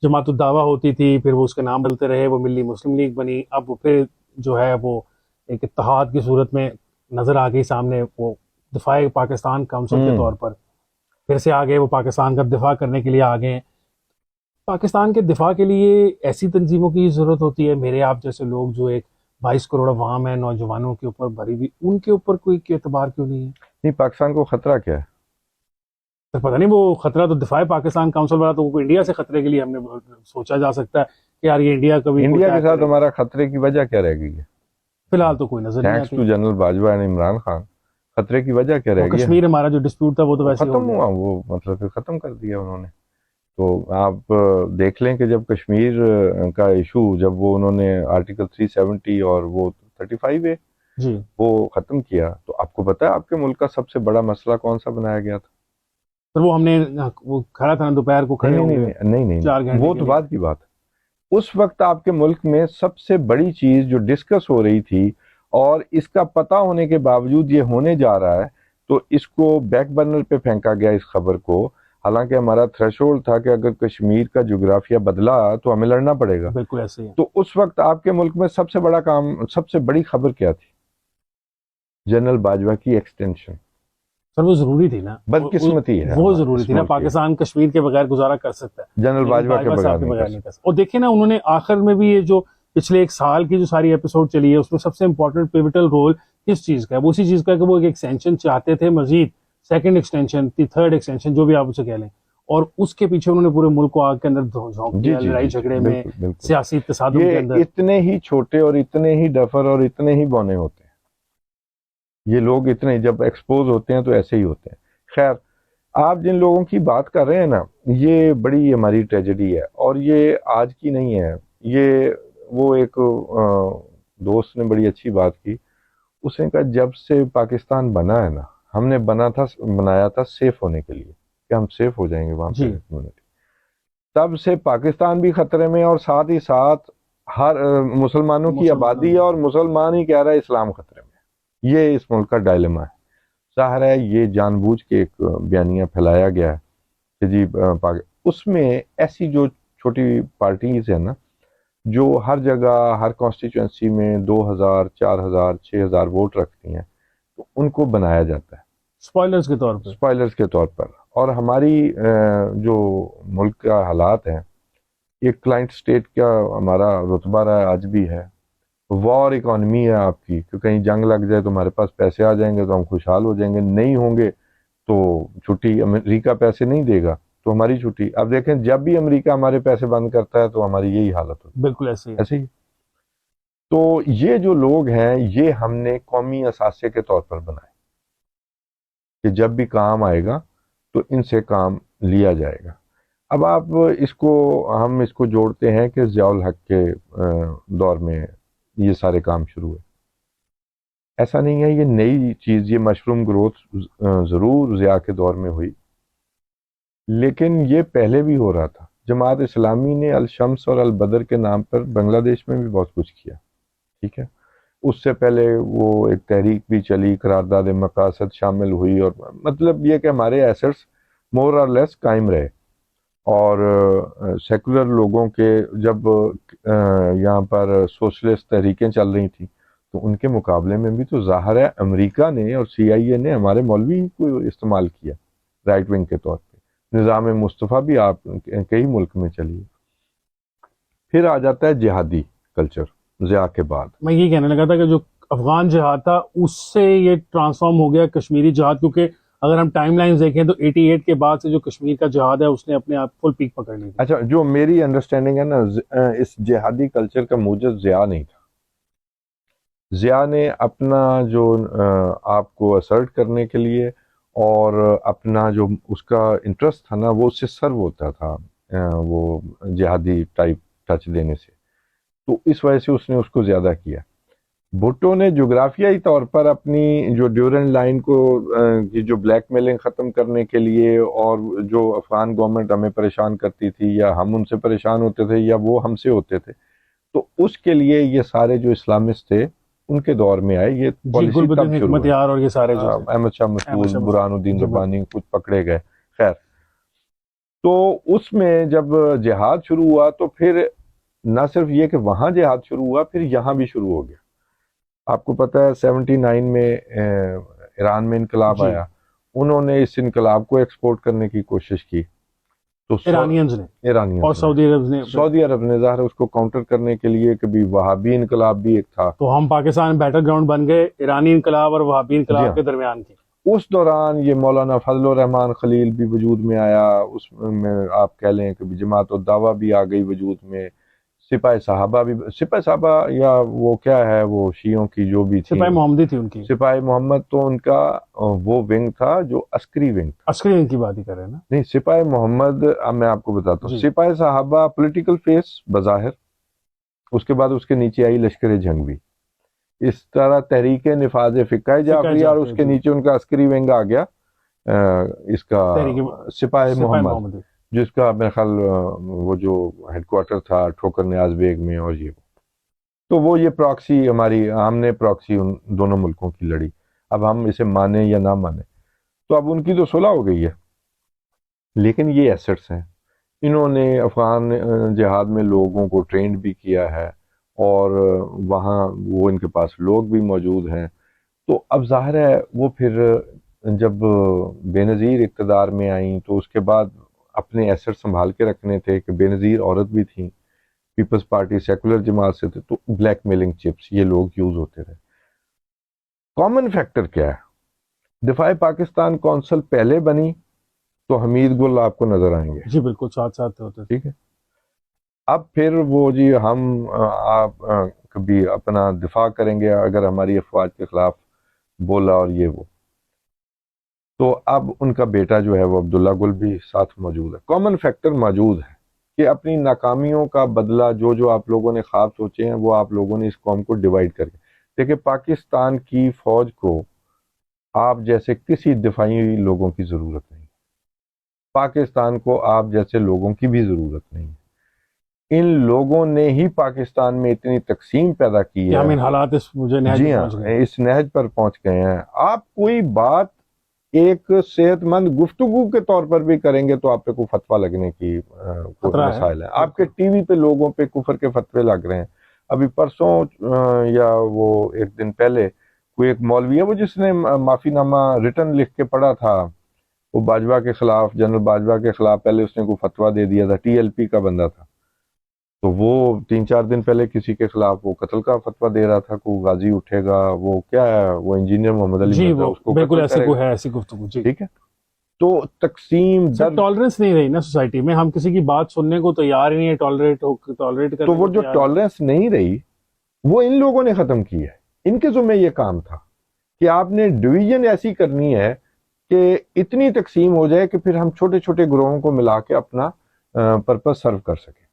جماعت الدعوہ ہوتی تھی، پھر وہ اس کا نام بدلتے رہے، وہ ملی مسلم لیگ بنی، اب وہ پھر جو ہے وہ ایک اتحاد کی صورت میں نظر آ گئی سامنے، وہ دفاع پاکستان کونسل کے طور پر پھر سے آگے، وہ پاکستان کا دفاع کرنے کے لیے آگے ہیں۔ پاکستان کے دفاع کے لیے ایسی تنظیموں کی ضرورت ہوتی ہے، میرے آپ جیسے لوگ جو ایک 22 کروڑ عوام ہے نوجوانوں کے اوپر بھری ہوئی، ان کے اوپر کوئی اعتبار کیوں نہیں ہے؟ نہیں، پاکستان کو خطرہ کیا ہے؟ تو پتہ نہیں، وہ خطرہ تو دفاع پاکستان کونسل والا، تو وہ انڈیا سے خطرے کے لیے ہم نے سوچا جا سکتا ہے کہ یار یہ انڈیا کبھی کوئی انڈیا کے اٹیک ساتھ کرے گا۔ ہمارا خطرے کی وجہ کیا رہ گئی ہے؟ فی الحال تو کوئی نظر نہیں تھینکس آتی۔ To general Bajwa and Imran Khan, خطرے کی وجہ کیا وہ رہ گئی ہے؟ کشمیر ہمارا جو ڈسپیوٹ تھا وہ تو وہ ویسے ہی ہو ختم گیا۔ ہوا، وہ مطلب کہ ختم کر دیا انہوں نے۔ تو آپ دیکھ لیں کہ جب کشمیر کا ایشو، جب وہ انہوں نے آرٹیکل 370 اور وہ 35A جی وہ ختم کیا، تو آپ کو پتا ہے آپ کے ملک کا سب سے بڑا مسئلہ کون سا بنایا گیا تھا؟ سر وہ ہم نے وہ کھڑا تھا نا دوپہر کو کھڑے ہوں گے نہیں 4 گھنٹے وہ کے تو لیے۔ بعد کی بات ہے۔ اس وقت آپ کے ملک میں سب سے بڑی چیز جو ڈسکس ہو رہی تھی، اور اس کا پتہ ہونے کے باوجود یہ ہونے جا رہا ہے، تو اس کو بیک برنر پہ پھینکا گیا اس خبر کو، حالانکہ ہمارا تھریشولڈ تھا کہ اگر کشمیر کا جغرافیہ بدلا تو ہمیں لڑنا پڑے گا۔ بالکل ایسے ہی ہے۔ تو اس وقت آپ کے ملک میں سب سے بڑا کام، سب سے بڑی خبر کیا تھی؟ جنرل باجوہ کی ایکسٹینشن۔ سر وہ ضروری تھی نا، بدقسمتی ہے وہ ہمارے ضروری اس تھی نا، ملک کی۔ پاکستان کشمیر کے بغیر گزارا کر سکتا ہے، جنرل لیکن باجوہ کے صاحب بغیر نہیں کر سکتا۔ اور دیکھیں نا، انہوں نے آخر میں بھی یہ جو پچھلے 1 سال کی جو ساری ایپیسوڈ چلی ہے، اس میں سب سے امپورٹنٹ پیوٹل رول کس چیز کا ہے؟ وہ اسی چیز کا ہے کہ وہ ایک ایکسٹینشن چاہتے تھے، مزید سیکنڈ ایکسٹینشن، تھرڈ ایکسٹینشن، جو بھی آپ اسے کہہ لیں، اور اس کے پیچھے انہوں نے پورے ملک کو آگ کے اندر جھونک دیا، لڑائی جھگڑے میں، بالکل۔ سیاسی تصادم کے یہ اندر۔ اتنے ہی چھوٹے اور اتنے ہی ڈفر اور اتنے ہی بونے ہوتے ہیں، یہ لوگ اتنے جب ایکسپوز ہوتے ہیں تو ایسے ہی ہوتے ہیں۔ خیر، آپ جن لوگوں کی بات کر رہے ہیں نا، یہ بڑی ہماری ٹریجڈی ہے، اور یہ آج کی نہیں ہے۔ یہ وہ ایک دوست نے بڑی اچھی بات کی، اس نے کہا جب سے پاکستان بنا ہے نا، ہم نے بنایا تھا سیف ہونے کے لیے، کہ ہم سیف ہو جائیں گے وہاں پہ کمیونٹی، تب سے پاکستان بھی خطرے میں، اور ساتھ ہی ساتھ ہر مسلمانوں کی آبادی ہے، اور مسلمان ہی کہہ رہا ہے اسلام خطرے میں۔ یہ اس ملک کا ڈائلما ہے۔ ظاہر ہے یہ جان بوجھ کے ایک بیانیہ پھیلایا گیا ہے کہ جی اس میں ایسی جو چھوٹی پارٹیز ہیں نا، جو ہر جگہ ہر کانسٹیچوئنسی میں 2000 4000 6000 ووٹ رکھتی ہیں، تو ان کو بنایا جاتا ہے اسپوائلرز کے طور پہ۔ اسپائلرز کے طور پر۔ اور ہماری جو ملک کا حالات ہیں، ایک کلائنٹ سٹیٹ کا ہمارا رتبہ رہا ہے، آج بھی ہے۔ وار اکانومی ہے آپ کی، کہ کہیں جنگ لگ جائے تو ہمارے پاس پیسے آ جائیں گے تو ہم خوشحال ہو جائیں گے، نہیں ہوں گے تو چھٹی، امریکہ پیسے نہیں دے گا تو ہماری چھٹی۔ اب دیکھیں جب بھی امریکہ ہمارے پیسے بند کرتا ہے تو ہماری یہی حالت ہوتی ہے۔ بالکل ایسے ہی۔ ایسے ہی۔ تو یہ جو لوگ ہیں، یہ ہم نے قومی اثاثے کے طور پر بنائے کہ جب بھی کام آئے گا تو ان سے کام لیا جائے گا۔ اب آپ ہم اس کو جوڑتے ہیں کہ ضیاء الحق کے دور میں یہ سارے کام شروع ہوئے۔ ایسا نہیں ہے یہ نئی چیز، یہ مشروم گروتھ ضرور ضیاء کے دور میں ہوئی، لیکن یہ پہلے بھی ہو رہا تھا۔ جماعت اسلامی نے الشمس اور البدر کے نام پر بنگلہ دیش میں بھی بہت کچھ کیا، ٹھیک ہے۔ اس سے پہلے وہ ایک تحریک بھی چلی، قرارداد مقاصد شامل ہوئی، اور مطلب یہ کہ ہمارے ایسٹس مور اور لیس قائم رہے۔ اور سیکولر لوگوں کے جب یہاں پر سوشلسٹ تحریکیں چل رہی تھیں، تو ان کے مقابلے میں بھی تو ظاہر ہے امریکہ نے اور CIA نے ہمارے مولوی کو استعمال کیا رائٹ ونگ کے طور پہ۔ نظام مصطفیٰ بھی آپ کئی ملک میں چلی۔ پھر آ جاتا ہے جہادی کلچر ضیاء کے بعد۔ میں یہ کہنے لگا تھا کہ جو افغان جہاد تھا اس سے یہ ٹرانسفارم ہو گیا کشمیری جہاد، کیونکہ اگر ہم ٹائم لائنز دیکھیں تو 88 کے بعد سے جو کشمیر کا جہاد ہے اس نے اپنے آپ فل پیک پکڑ لی تھی۔ اچھا، جو میری انڈرسٹینڈنگ ہے نا، اس جہادی کلچر کا موجد ضیاء نہیں تھا۔ ضیاء نے اپنا جو آپ کو اسرٹ کرنے کے لیے اور اپنا جو اس کا انٹرسٹ تھا نا، وہ اس سے سرو ہوتا تھا وہ جہادی ٹائپ ٹچ دینے سے، تو اس وجہ سے اس نے اس کو زیادہ کیا۔ بھٹو نے جغرافیائی طور پر اپنی جو ڈیورنڈ لائن کو جو بلیک میلنگ ختم کرنے کے لیے، اور جو افغان گورنمنٹ ہمیں پریشان کرتی تھی، یا ہم ان سے پریشان ہوتے تھے، یا وہ ہم سے ہوتے تھے، تو اس کے لیے یہ سارے جو اسلامسٹ تھے ان کے دور میں آئے یہ پالیسی، تب شروع ہوئی۔ یار اور یہ سارے جو احمد شاہ مسعود، برہان الدین ربانی کچھ پکڑے گئے۔ خیر، تو اس میں جب جہاد شروع ہوا تو پھر نہ صرف یہ کہ وہاں جہاد شروع ہوا، پھر یہاں بھی شروع ہو گیا. آپ کو پتہ ہے 79 میں ایران میں انقلاب جی. آیا، انہوں نے اس انقلاب کو ایکسپورٹ کرنے کی کوشش کی. تو ایرانینز نے اور ایرانیوں سعودی عرب نے. سعودی عرب نے ظاہر اس کو کاؤنٹر کرنے کے لیے کبھی وہابی انقلاب بھی ایک تھا. تو ہم پاکستان بیٹر گراؤنڈ بن گئے ایرانی انقلاب اور وہابی جی انقلاب ہاں. کے درمیان کی. اس دوران یہ مولانا فضل الرحمان خلیل بھی وجود میں آیا، اس میں آپ کہہ لیں کہ جماعت الدعوہ بھی آ گئی وجود میں، سپاہ صحابہ بھی، سپاہ صحابہ یا وہ کیا ہے وہ شیعوں کی جو بھی تھی، سپاہی محمدی تھی ان کی. سپاہ محمد تو ان کا وہ ونگ تھا جو عسکری ونگ تھا. عسکری ان کی بات ہی کر رہے ہیں نا. نہیں، سپاہ محمد اب میں آپ کو بتاتا ہوں. جی. سپاہ صحابہ پولیٹیکل فیس بظاہر، اس کے بعد اس کے نیچے آئی لشکر جنگ بھی، اس طرح تحریک نفاذ فقہ جعفریہ، اور اس کے نیچے ان کا عسکری ونگ آ گیا اس کا سپاہ محمد، جس کا میرے خیال وہ جو ہیڈ کوارٹر تھا ٹھوکر نیاز بیگ میں. اور یہ تو وہ یہ پراکسی ہماری، ہم نے پراکسی ان دونوں ملکوں کی لڑی. اب ہم اسے مانیں یا نہ مانیں، تو اب ان کی تو صلح ہو گئی ہے، لیکن یہ ایسٹس ہیں. انہوں نے افغان جہاد میں لوگوں کو ٹرینڈ بھی کیا ہے، اور وہاں وہ ان کے پاس لوگ بھی موجود ہیں. تو اب ظاہر ہے وہ پھر جب بے نظیر اقتدار میں آئیں تو اس کے بعد اپنے ایسٹ سنبھال کے رکھنے تھے کہ بے نظیر عورت بھی تھیں، پیپلز پارٹی سیکولر جماعت سے تھے، تو بلیک میلنگ چپس یہ لوگ یوز ہوتے رہے. کامن فیکٹر کیا ہے؟ دفاع پاکستان کونسل پہلے بنی تو حمید گل آپ کو نظر آئیں گے. جی بالکل، ساتھ ساتھ ہوتے تھے. ٹھیک ہے. اب پھر وہ جی ہم آپ کبھی اپنا دفاع کریں گے اگر ہماری افواج کے خلاف بولا اور یہ وہ، تو اب ان کا بیٹا جو ہے وہ عبداللہ گل بھی ساتھ موجود ہے. کامن فیکٹر موجود ہے کہ اپنی ناکامیوں کا بدلہ جو آپ لوگوں نے خواب سوچے ہیں وہ آپ لوگوں نے اس قوم کو ڈیوائیڈ کر کے دیکھیں. پاکستان کی فوج کو آپ جیسے کسی دفاعی لوگوں کی ضرورت نہیں، پاکستان کو آپ جیسے لوگوں کی بھی ضرورت نہیں. ان لوگوں نے ہی پاکستان میں اتنی تقسیم پیدا کی ہے، ہم ان حالات اس نہج جی پر ہاں پہنچ گئے. اس نہج پر پہنچ گئے ہیں. آپ کوئی بات ایک صحت مند گفتگو کے طور پر بھی کریں گے تو آپ پہ کوئی فتویٰ لگنے کی خطرہ ہے. مسائل ہیں. آپ کے ٹی وی پہ لوگوں پہ کفر کے فتوے لگ رہے ہیں. ابھی پرسوں یا وہ ایک دن پہلے کوئی ایک مولوی ہے وہ جس نے معافی نامہ ریٹن لکھ کے پڑھا تھا، وہ باجوہ کے خلاف، جنرل باجوہ کے خلاف پہلے اس نے کوئی فتویٰ دے دیا تھا، ٹی ایل پی کا بندہ تھا. تو وہ 3-4 دن پہلے کسی کے خلاف وہ قتل کا فتویٰ دے رہا تھا، کوئی غازی اٹھے گا، وہ کیا ہے وہ انجینئر محمد علی جی مرزا، وہ اس کو بالکل قتل ایسی کرے کوئی گا. ہے ایسی گفتگو. جی ٹھیک ہے. تو تقسیم در ٹالرنس نہیں رہی نا سوسائٹی میں، ہم کسی کی بات سننے کو تیار ہی نہیں ہے، ٹالریٹ کرنے تو وہ کو جو تیار. ٹالرنس نہیں رہی وہ ان لوگوں نے ختم کی ہے. ان کے ذمہ یہ کام تھا کہ آپ نے ڈویژن ایسی کرنی ہے کہ اتنی تقسیم ہو جائے کہ پھر ہم چھوٹے چھوٹے گروہوں کو ملا کے اپنا پرپس سرو کر سکیں.